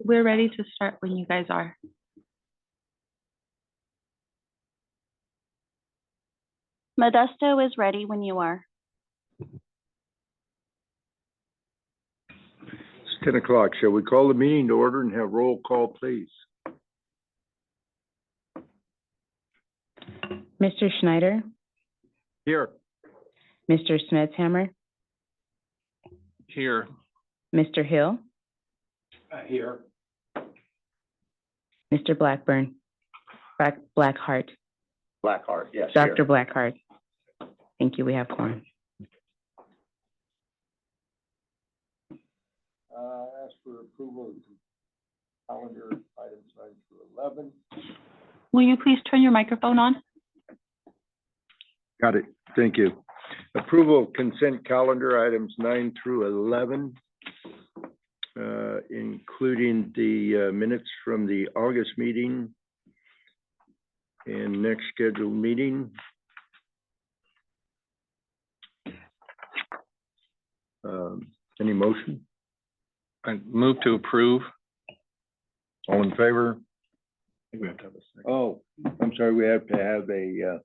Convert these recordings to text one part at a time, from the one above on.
We're ready to start when you guys are. Modesto is ready when you are. It's 10 o'clock. Shall we call the meeting to order and have roll call, please? Mr. Schneider, Here. Mr. Smithhammer, Here. Mr. Hill, Here. Mr. Blackburn, Blackheart, Blackheart, yes. Dr. Blackheart. Thank you. We have quorum. Ask for approval of calendar items 9 through 11. Will you please turn your microphone on? Got it. Thank you. Approval of consent calendar items 9 through 11, including the minutes from the August meeting and next scheduled meeting. Any motion? I move to approve. All in favor? I think we have to have a second. Oh, I'm sorry, we have to have a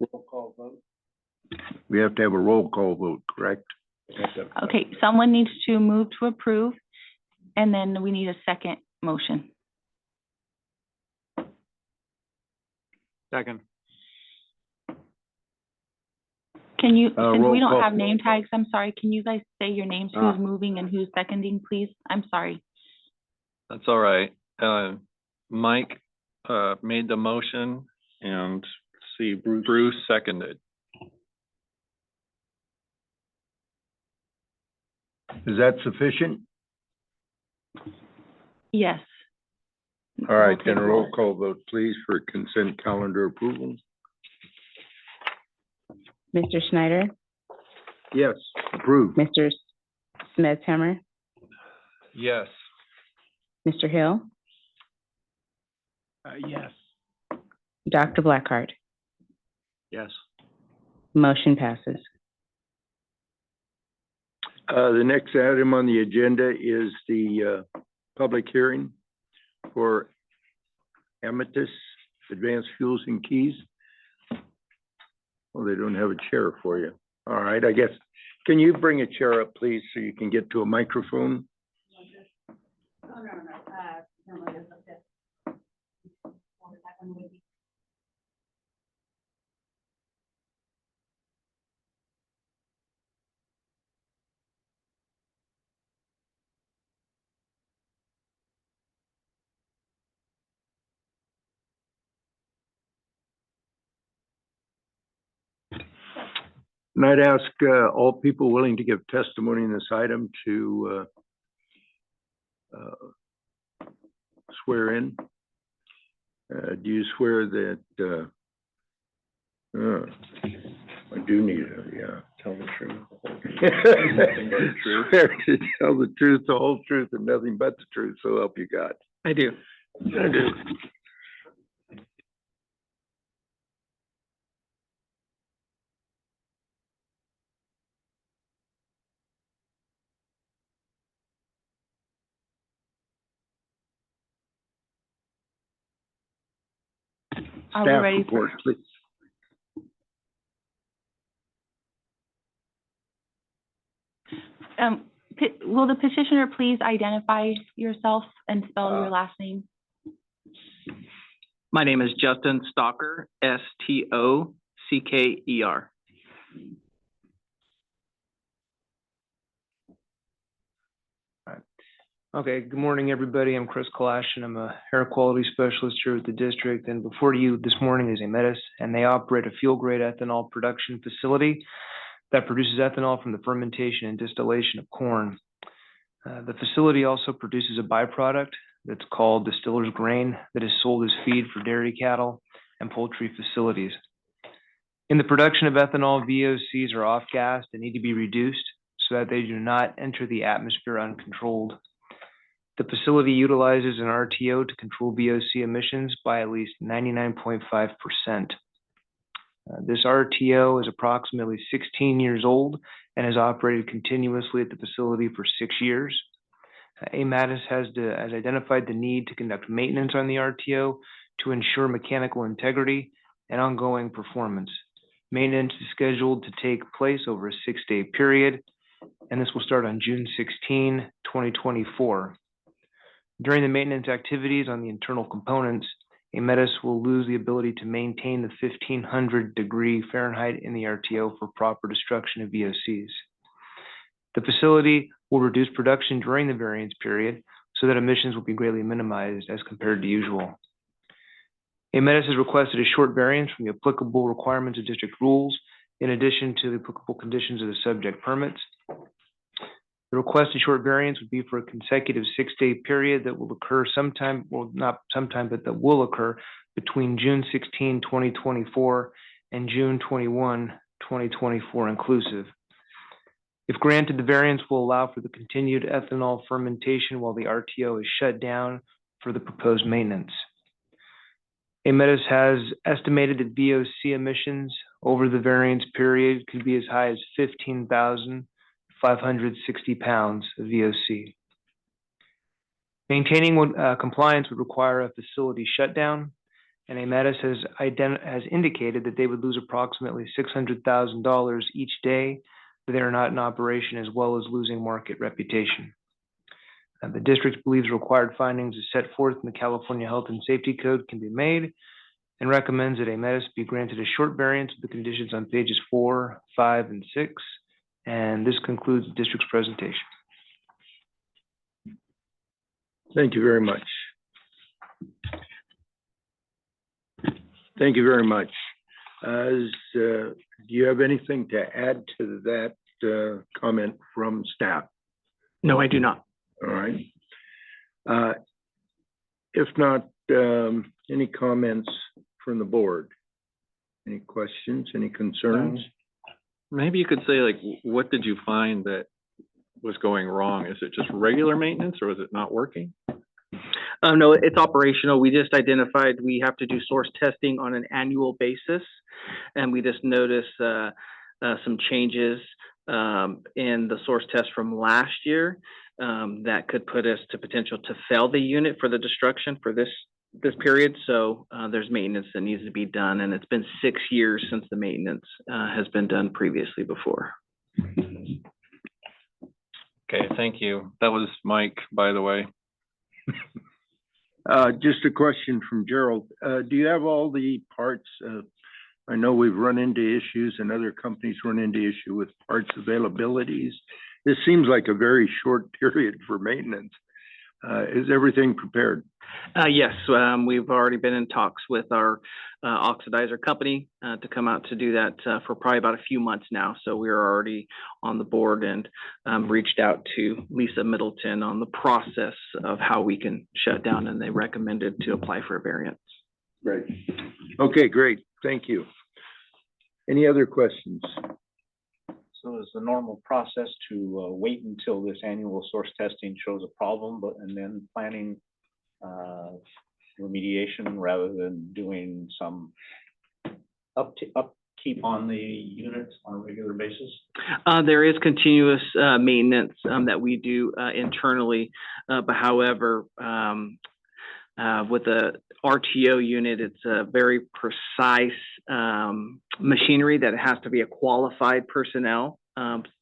roll call vote? We have to have a roll call vote, correct? Okay, someone needs to move to approve, and then we need a second motion. Second. Can you, since roll we don't call. have name tags, I'm sorry, can you guys say your names, who's moving and who's seconding, please? I'm sorry. That's all right. Mike made the motion, and see Bruce seconded. Is that sufficient? Yes. All right, We'll then take a roll call vote, please, for consent calendar approval. Mr. Schneider, Yes, approved. Mr. Smithhammer, Yes. Mr. Hill, Yes. Dr. Blackheart. Yes. Motion passes. The next item on the agenda is the public hearing for Amethyst Advanced Fuels and Keys. Well, they don't have a chair for you. All right, I guess, can you bring a chair up, please, so you can get to a microphone? And I'd ask all people willing to give testimony in this item to swear in. Do you swear that, I do need it, tell the truth. Swear to tell the truth, the whole truth, and nothing but the truth, so help you God. I do. I do. Are we Staff ready report, please. Will the petitioner please identify yourself and spell your last name? My name is Justin Stocker, S-T-O-C-K-E-R. Okay, good morning, everybody. I'm Chris Kalash, and I'm a air quality specialist here at the district. And before you this morning is Amethyst, and they operate a fuel-grade ethanol production facility that produces ethanol from the fermentation and distillation of corn. The facility also produces a byproduct that's called distiller's grain that is sold as feed for dairy cattle and poultry facilities. In the production of ethanol, VOCs are off-gassed and need to be reduced so that they do not enter the atmosphere uncontrolled. The facility utilizes an RTO to control VOC emissions by at least 99.5%. This RTO is approximately 16 years old and has operated continuously at the facility for 6 years. AMATIS has identified the need to conduct maintenance on the RTO to ensure mechanical integrity and ongoing performance. Maintenance is scheduled to take place over a 6-day period, and this will start on June 16, 2024. During the maintenance activities on the internal components, AMATIS will lose the ability to maintain the 1500 degree Fahrenheit in the RTO for proper destruction of VOCs. The facility will reduce production during the variance period so that emissions will be greatly minimized as compared to usual. AMATIS has requested a short variance from the applicable requirements of district rules in addition to the applicable conditions of the subject permits. The requested short variance would be for a consecutive 6-day period that will occur sometime, well, not sometime, but that will occur between June 16, 2024 and June 21, 2024 inclusive. If granted, the variance will allow for the continued ethanol fermentation while the RTO is shut down for the proposed maintenance. AMATIS has estimated that VOC emissions over the variance period could be as high as 15,560 pounds of VOC. Maintaining compliance would require a facility shutdown, and AMATIS has indicated that they would lose approximately $600,000 each day that they are not in operation, as well as losing market reputation. The district believes required findings as set forth in the California Health and Safety Code can be made and recommends that AMATIS be granted a short variance of the conditions on pages 4, 5, and 6. And this concludes the district's presentation. Thank you very much. Thank you very much. Do you have anything to add to that comment from staff? No, I do not. All right. If not, any comments from the board? Any questions, any concerns? Maybe you could say, like, what did you find that was going wrong? Is it just regular maintenance or is it not working? No, it's operational. We just identified we have to do source testing on an annual basis, and we just noticed some changes in the source test from last year that could put us to potential to fail the unit for the destruction for this period. So there's maintenance that needs to be done, and it's been 6 years since the maintenance has been done previously before. Okay, thank you. That was Mike, by the way. Just a question from Gerald. Do you have all the parts? I know we've run into issues and other companies run into issue with parts availabilities. This seems like a very short period for maintenance. Is everything prepared? Yes, we've already been in talks with our oxidizer company to come out to do that for probably about a few months now. So we're already on the board and reached out to Lisa Middleton on the process of how we can shut down, and they recommended to apply for a variance. Great. Okay, great. Thank you. Any other questions? So is the normal process to wait until this annual source testing shows a problem, and then planning remediation rather than doing some upkeep on the units on a regular basis? There is continuous maintenance that we do internally, but however, with the RTO unit, it's a very precise machinery that has to be a qualified personnel.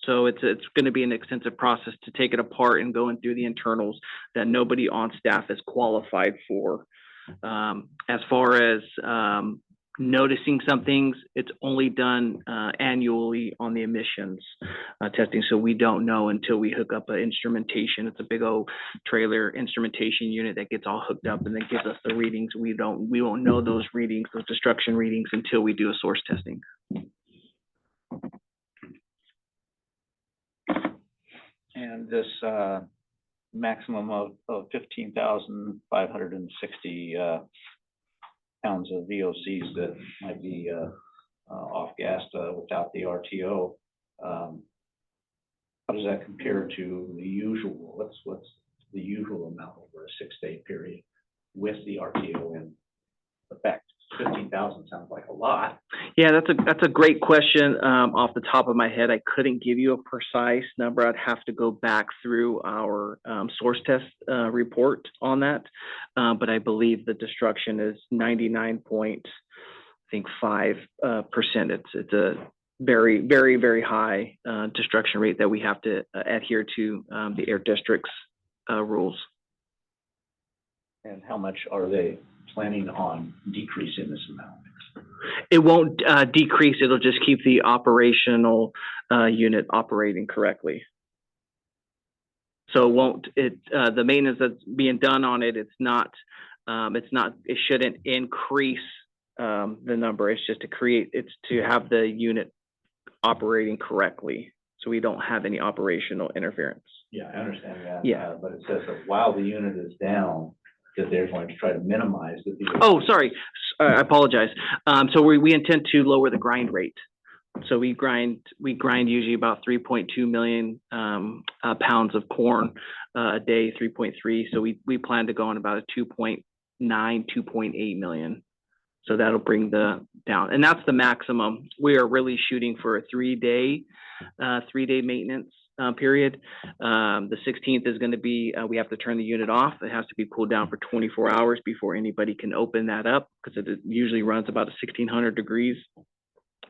So it's going to be an extensive process to take it apart and going through the internals that nobody on staff is qualified for. As far as noticing some things, it's only done annually on the emissions testing. So we don't know until we hook up an instrumentation. It's a big old trailer instrumentation unit that gets all hooked up and then gives us the readings. We won't know those readings, those destruction readings, until we do a source testing. And this maximum of 15,560 pounds of VOCs that might be off-gassed without the RTO, how does that compare to the usual? What's the usual amount over a 6-day period with the RTO in effect? 15,000 sounds like a lot. Yeah, that's a great question. Off the top of my head, I couldn't give you a precise number. I'd have to go back through our source test report on that. But I believe the destruction is 99.5%. It's a very, very, very high destruction rate that we have to adhere to the air district's rules. And how much are they planning on decreasing this amount? It won't decrease. It'll just keep the operational unit operating correctly. So it won't. The maintenance that's being done on it. It shouldn't increase the number. It's just it's to have the unit operating correctly, so we don't have any operational interference. Yeah, I understand that. Yeah. But it says that while the unit is down, that they're going to try to minimize the. Oh, sorry. I apologize. So we intend to lower the grind rate. So we grind usually about 3.2 million pounds of corn a day, 3.3. So we plan to go on about a 2.9, 2.8 million. So that'll bring the down, and that's the maximum. We are really shooting for a 3-day maintenance period. The 16th is going to be, we have to turn the unit off. It has to be cooled down for 24 hours before anybody can open that up, because it usually runs about 1,600 degrees.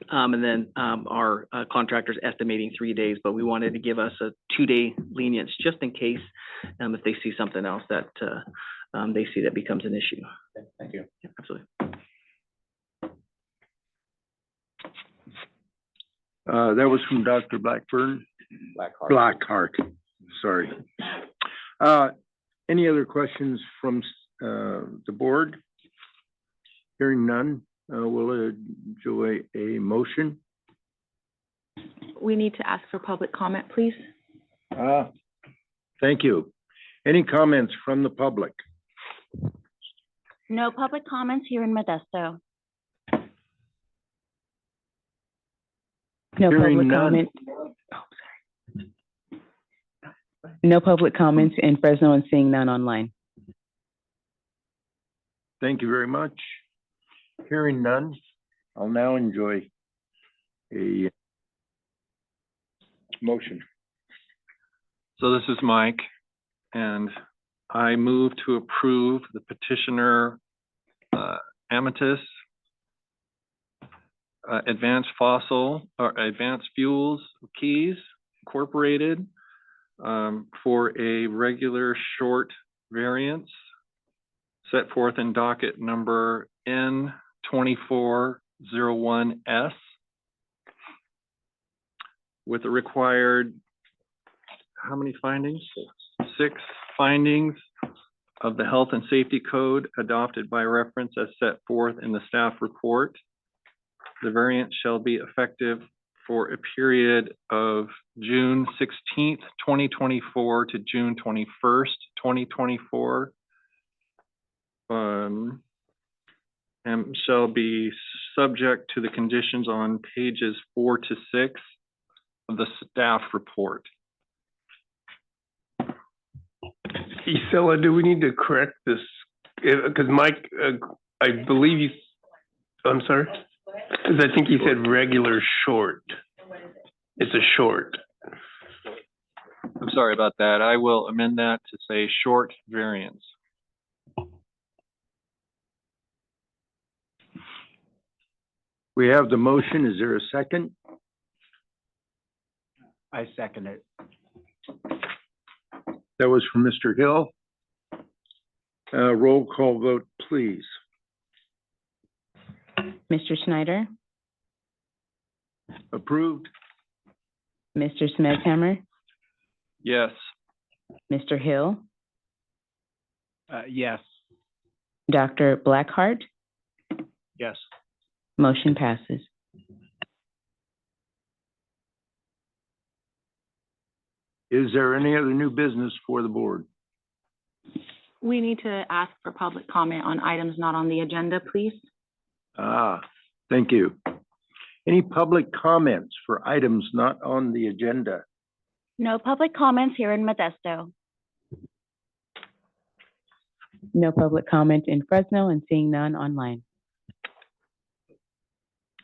And then our contractor's estimating 3 days, but we wanted to give us a 2-day lenience just in case if they see something else that they see that becomes an issue. Okay, thank you. Yeah, absolutely. That was from Dr. Blackburn. Blackhart, sorry. Any other questions from the board? Hearing none, we'll enjoy a motion. We need to ask for public comment, please. Thank you. Any comments from the public? No public comments here in Modesto. No Hearing public none. comment. Oh, sorry. No public comments in Fresno and seeing none online. Thank you very much. Hearing none, I'll now enjoy a motion. So this is Mike, and I move to approve the petitioner Amatis Advanced Fuels Keys Incorporated for a regular short variance set forth in docket number N2401S with the required, how many findings? 6 findings of the Health and Safety Code adopted by reference as set forth in the staff report. The variance shall be effective for a period of June 16th, 2024 to June 21st, 2024. And shall be subject to the conditions on pages 4 to 6 of the staff report. Isela, do we need to correct this? Because Mike, I believe you, I'm sorry? Because I think you said regular short. It's a short. I'm sorry about that. I will amend that to say short variance. We have the motion. Is there a second? I second it. That was from Mr. Hill. Roll call vote, please. Mr. Schneider, Approved? Mr. Smedhammer, Yes. Mr. Hill, Yes. Dr. Blackheart, Yes. motion passes. Is there any other new business for the board? We need to ask for public comment on items not on the agenda, please. Thank you. Any public comments for items not on the agenda? No public comments here in Modesto. No public comment in Fresno and seeing none online.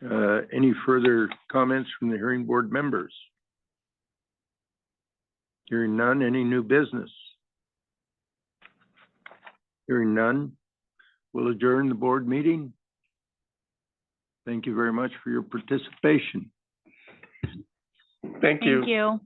Any further comments from the hearing board members? Hearing none, any new business? Hearing none, we'll adjourn the board meeting. Thank you very much for your participation. Thank you. Thank you.